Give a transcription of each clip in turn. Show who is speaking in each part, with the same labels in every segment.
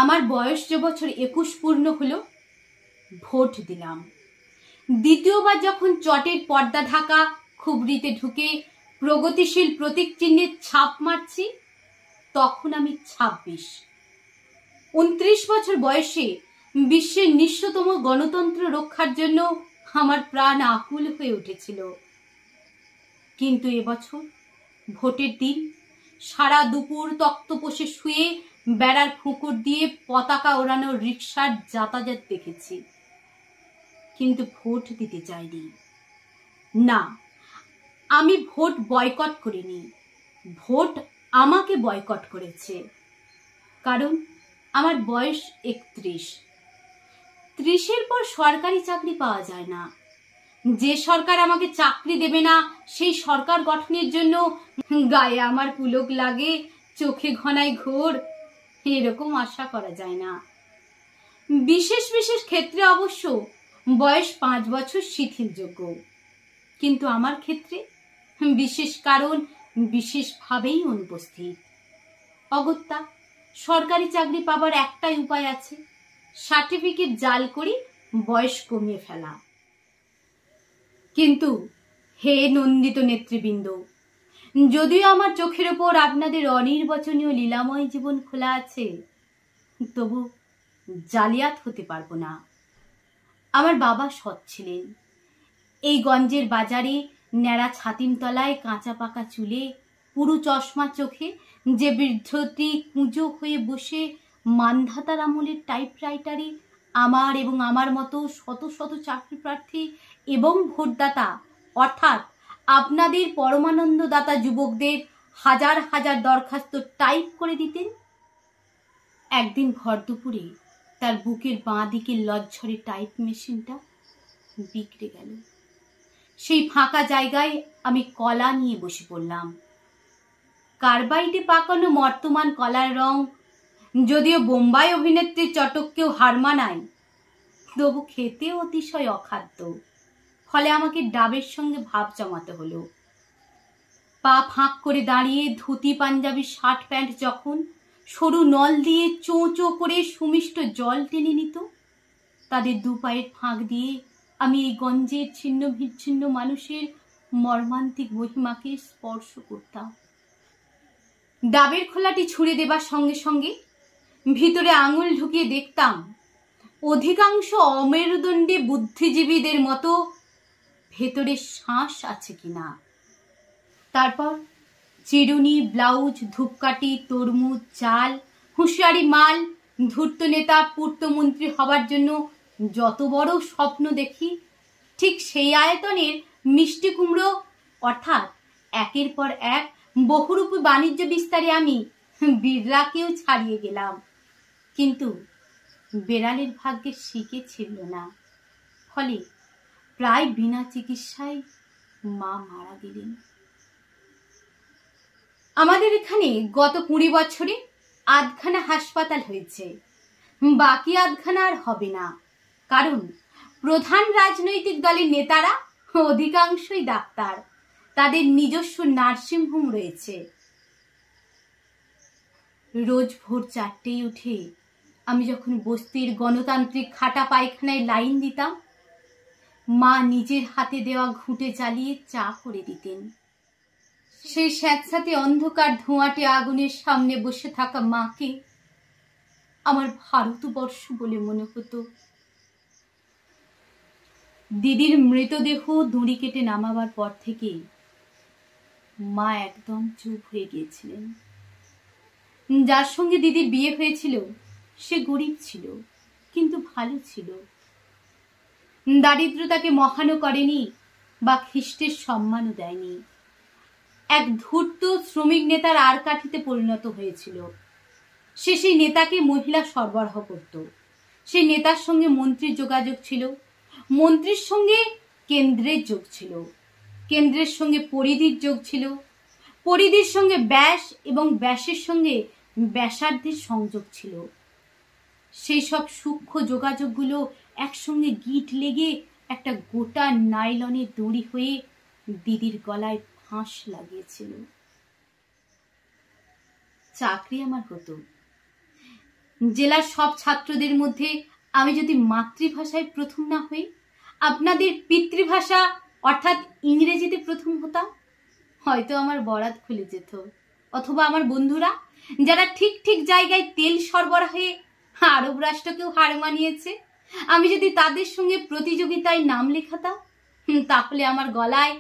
Speaker 1: আমার বয়স যে বছর 21 পূর্ণ হলো, ভোট দিলাম। দ্বিতীয়বার যখন চটের পর্দা ঢাকা খুবরিতে ঢুকে প্রগতিশীল প্রতীক চিহ্নের ছাপ মারছি, তখন আমি 26। 29 বছর বয়সে বিশ্বের নিঃস্বতম গণতন্ত্র রক্ষার জন্য আমার প্রাণ আকুল হয়ে উঠেছিল। কিন্তু এবছর ভোটের দিন সারা দুপুর তক্তপোষে শুয়ে বেড়ার ফুঁকর দিয়ে পতাকা ওড়ানোর রিকশার যাতায়াত দেখেছি, কিন্তু ভোট দিতে চাইনি। না, আমি ভোট বয়কট করিনি, ভোট আমাকে বয়কট করেছে। কারণ আমার বয়স 31। 30-এর পর সরকারি চাকরি পাওয়া যায় না। যে সরকার আমাকে চাকরি দেবে না, সেই সরকার গঠনের জন্য গায়ে আমার পুলক লাগে, চোখে ঘনায় ঘোর, এরকম আশা করা যায় না। বিশেষ বিশেষ ক্ষেত্রে অবশ্য বয়স 5 বছর শিথিলযোগ্য, কিন্তু আমার ক্ষেত্রে বিশেষ কারণ বিশেষভাবেই অনুপস্থিত। অগত্যা সরকারি চাকরি পাবার একটাই উপায় আছে, সার্টিফিকেট জাল করে বয়স কমিয়ে ফেলা। কিন্তু হে নন্দিত নেতৃবৃন্দ, যদিও আমার চোখের ওপর আপনাদের অনির্বচনীয় লীলাময় জীবন খোলা আছে, তবু জালিয়াত হতে পারবো না। আমার বাবা সৎ ছিলেন। এই গঞ্জের বাজারে ন্যাড়া ছাতিমতলায় কাঁচা পাকা চুলে পুরু চশমা চোখে যে বৃদ্ধটি কুঁজো হয়ে বসে মানধাতার আমলের টাইপরাইটারে আমার এবং আমার মতো শত শত চাকরি প্রার্থী এবং ভোটদাতা অর্থাৎ আপনাদের পরমানন্দদাতা যুবকদের হাজার হাজার দরখাস্ত টাইপ করে দিতেন, একদিন ভর দুপুরে তার বুকের বাঁ দিকের লজ্জরে টাইপ মেশিনটা বিগড়ে গেল। সেই ফাঁকা জায়গায় আমি কলা নিয়ে বসে পড়লাম। কার্বাইডে পাকানো বর্তমান কলার রং যদিও বোম্বাই অভিনেত্রীর চটককেও হার মানায়, তবু খেতে অতিশয় অখাদ্য। ফলে আমাকে ডাবের সঙ্গে ভাব জমাতে হলো। পা ফাঁক করে দাঁড়িয়ে ধুতি পাঞ্জাবি শার্ট প্যান্ট যখন সরু নল দিয়ে চোঁ চোঁ করে সুমিষ্ট জল টেনে নিত, তাদের দু পায়ের ফাঁক দিয়ে আমি এই গঞ্জের ছিন্ন বিচ্ছিন্ন মানুষের মর্মান্তিক মহিমাকে স্পর্শ করতাম। ডাবের খোলাটি ছুঁড়ে দেবার সঙ্গে সঙ্গে ভিতরে আঙুল ঢুকিয়ে দেখতাম অধিকাংশ অমেরুদণ্ডী বুদ্ধিজীবীদের মতো ভেতরে শ্বাস আছে কিনা। তারপর চিরুনি, ব্লাউজ, ধূপকাঠি, তরমুজ, চাল, হুঁশিয়ারি মাল, ধূর্ত নেতা, পূর্তমন্ত্রী হবার জন্য যত বড় স্বপ্ন দেখি, ঠিক সেই আয়তনের মিষ্টি কুমড়ো অর্থাৎ একের পর এক বহুরূপী বাণিজ্য বিস্তারে আমি বিড়লাকেও ছাড়িয়ে গেলাম। কিন্তু বেড়ালের ভাগ্যে শিকে ছিল না। ফলে প্রায় বিনা চিকিৎসায় মা মারা গেলেন। আমাদের এখানে গত 20 বছরে আধখানা হাসপাতাল হয়েছে, বাকি আধখানা আর হবে না। কারণ প্রধান রাজনৈতিক দলের নেতারা অধিকাংশই ডাক্তার, তাদের নিজস্ব নার্সিং হোম রয়েছে। রোজ ভোর 4টেয় উঠে আমি যখন বস্তির গণতান্ত্রিক খাটা পায়খানায় লাইন দিতাম, মা নিজের হাতে দেওয়া ঘুঁটে জ্বালিয়ে চা করে দিতেন। সেই স্যাঁতস্যাঁতে অন্ধকার ধোঁয়াটে আগুনের সামনে বসে থাকা মাকে আমার ভারতবর্ষ বলে মনে হতো। দিদির মৃতদেহ দড়ি কেটে নামাবার পর থেকে মা একদম চুপ হয়ে গিয়েছিলেন। যার সঙ্গে দিদির বিয়ে হয়েছিল সে গরিব ছিল, কিন্তু ভালো ছিল। দারিদ্রতাকে মহানও করেনি বা খ্রিস্টের সম্মানও দেয়নি। এক ধূর্ত শ্রমিক নেতার আর কাঠিতে পরিণত হয়েছিল। সে সেই নেতাকে মহিলা সরবরাহ করত। সেই নেতার সঙ্গে মন্ত্রীর যোগাযোগ ছিল, মন্ত্রীর সঙ্গে কেন্দ্রের যোগ ছিল, কেন্দ্রের সঙ্গে পরিধির যোগ ছিল, পরিধির সঙ্গে ব্যাস এবং ব্যাসের সঙ্গে ব্যাসার্ধের সংযোগ ছিল। সেই সব সূক্ষ্ম যোগাযোগগুলো একসঙ্গে গিট লেগে একটা গোটা নাইলনের দড়ি হয়ে দিদির গলায় ফাঁস লাগিয়েছিল। চাকরি আমার হতো, জেলার সব ছাত্রদের মধ্যে আমি যদি মাতৃভাষায় প্রথম না হই, আপনাদের পিতৃভাষা অর্থাৎ ইংরেজিতে প্রথম হতাম, হয়তো আমার বরাত খুলে যেত। অথবা আমার বন্ধুরা যারা ঠিক ঠিক জায়গায় তেল সরবরাহে আরব রাষ্ট্রকেও হার মানিয়েছে, আমি যদি তাদের সঙ্গে প্রতিযোগিতায় নাম লেখাতাম, তাহলে আমার গলায়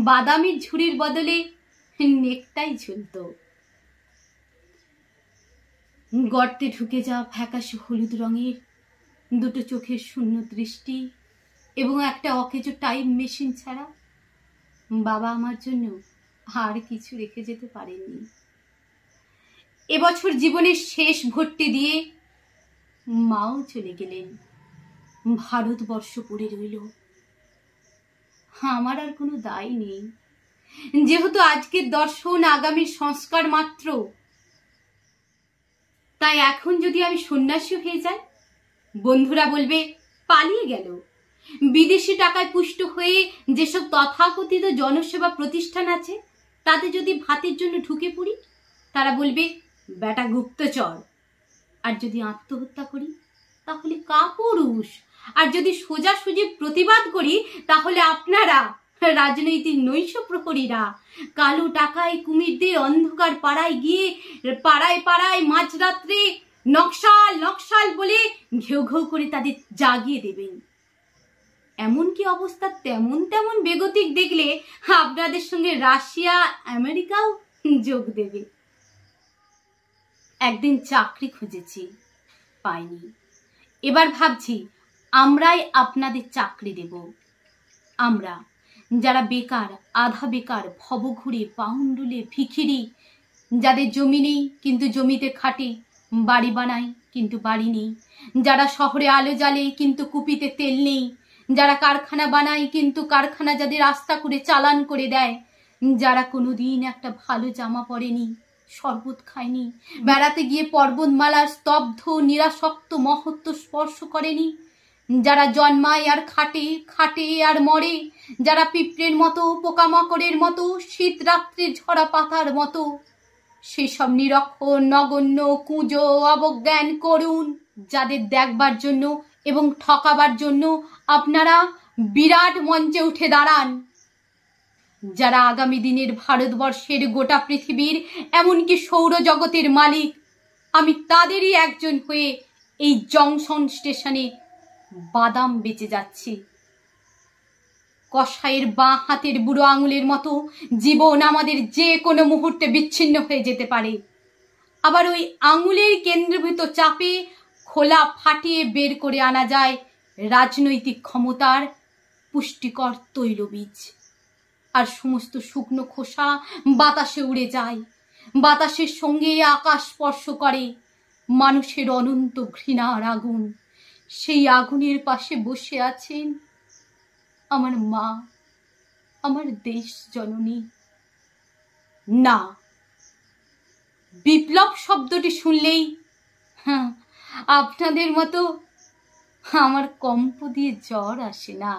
Speaker 1: বাদামি ঝুড়ির বদলে নেকটাই ঝুলত। গর্তে ঢুকে যাওয়া ফ্যাকাশে হলুদ রঙের দুটো চোখের শূন্য দৃষ্টি এবং একটা অকেজো টাইম মেশিন ছাড়া বাবা আমার জন্য আর কিছু রেখে যেতে পারেননি। এবছর জীবনের শেষ ভর্তি দিয়ে মাও চলে গেলেন। ভারতবর্ষ পড়ে রইল। আমার আর কোনো দায় নেই, যেহেতু আজকের দর্শন আগামীর সংস্কার মাত্র। তাই এখন যদি আমি সন্ন্যাসী হয়ে যাই, বন্ধুরা বলবে পালিয়ে গেল। বিদেশি টাকায় পুষ্ট হয়ে যেসব তথাকথিত জনসেবা প্রতিষ্ঠান আছে তাতে যদি ভাতের জন্য ঢুকে পড়ি, তারা বলবে বেটা গুপ্তচর। আর যদি আত্মহত্যা করি তাহলে কাপুরুষ। আর যদি সোজাসুজি প্রতিবাদ করি তাহলে আপনারা রাজনৈতিক নৈশ প্রহরীরা কালো টাকায় কুমিরদের অন্ধকার পাড়ায় গিয়ে পাড়ায় পাড়ায় মাঝরাত্রে নকশাল নকশাল বলে ঘেউ ঘেউ করে তাদের জাগিয়ে দেবেন। এমনকি অবস্থা তেমন তেমন বেগতিক দেখলে আপনাদের সঙ্গে রাশিয়া আমেরিকাও যোগ দেবে। একদিন চাকরি খুঁজেছি, পাইনি। এবার ভাবছি আমরাই আপনাদের চাকরি দেব। আমরা যারা বেকার, আধা বেকার, ভবঘুরে, পাউন্ডুলে, ভিখিরি, যাদের জমি নেই কিন্তু জমিতে খাটে, বাড়ি বানায় কিন্তু বাড়ি নেই, যারা শহরে আলো জ্বালে কিন্তু কুপিতে তেল নেই, যারা কারখানা বানায় কিন্তু কারখানা যাদের রাস্তা করে চালান করে দেয়, যারা কোনোদিন একটা ভালো জামা পরেনি, শরবত খায়নি, বেড়াতে গিয়ে পর্বতমালার স্তব্ধ নিরাসক্ত মহত্ব স্পর্শ করেনি, যারা জন্মায় আর খাটে, খাটে আর মরে, যারা পিঁপড়ের মতো, পোকামাকড়ের মতো, শীত রাত্রির ঝরা পাতার মতো, সেসব নিরক্ষর, নগণ্য, কুঁজো, অবজ্ঞান করুন, যাদের দেখবার জন্য এবং ঠকাবার জন্য আপনারা বিরাট মঞ্চে উঠে দাঁড়ান, যারা আগামী দিনের ভারতবর্ষের গোটা পৃথিবীর এমনকি সৌরজগতের মালিক, আমি তাদেরই একজন হয়ে এই জংশন স্টেশনে বাদাম বেচে যাচ্ছি। কসাইয়ের বাঁ হাতের বুড়ো আঙুলের মতো জীবন আমাদের যে কোনো মুহূর্তে বিচ্ছিন্ন হয়ে যেতে পারে। আবার ওই আঙুলের কেন্দ্রীভূত চাপে খোলা ফাটিয়ে বের করে আনা যায় রাজনৈতিক ক্ষমতার পুষ্টিকর তৈলবীজ। আর সমস্ত শুকনো খোসা বাতাসে উড়ে যায়, বাতাসের সঙ্গে আকাশ স্পর্শ করে মানুষের অনন্ত ঘৃণার আগুন। সেই আগুনের পাশে বসে আছেন আমার মা, আমার দেশ জননী। না, বিপ্লব শব্দটি শুনলেই আপনাদের মতো আমার কম্প দিয়ে জ্বর আসে না।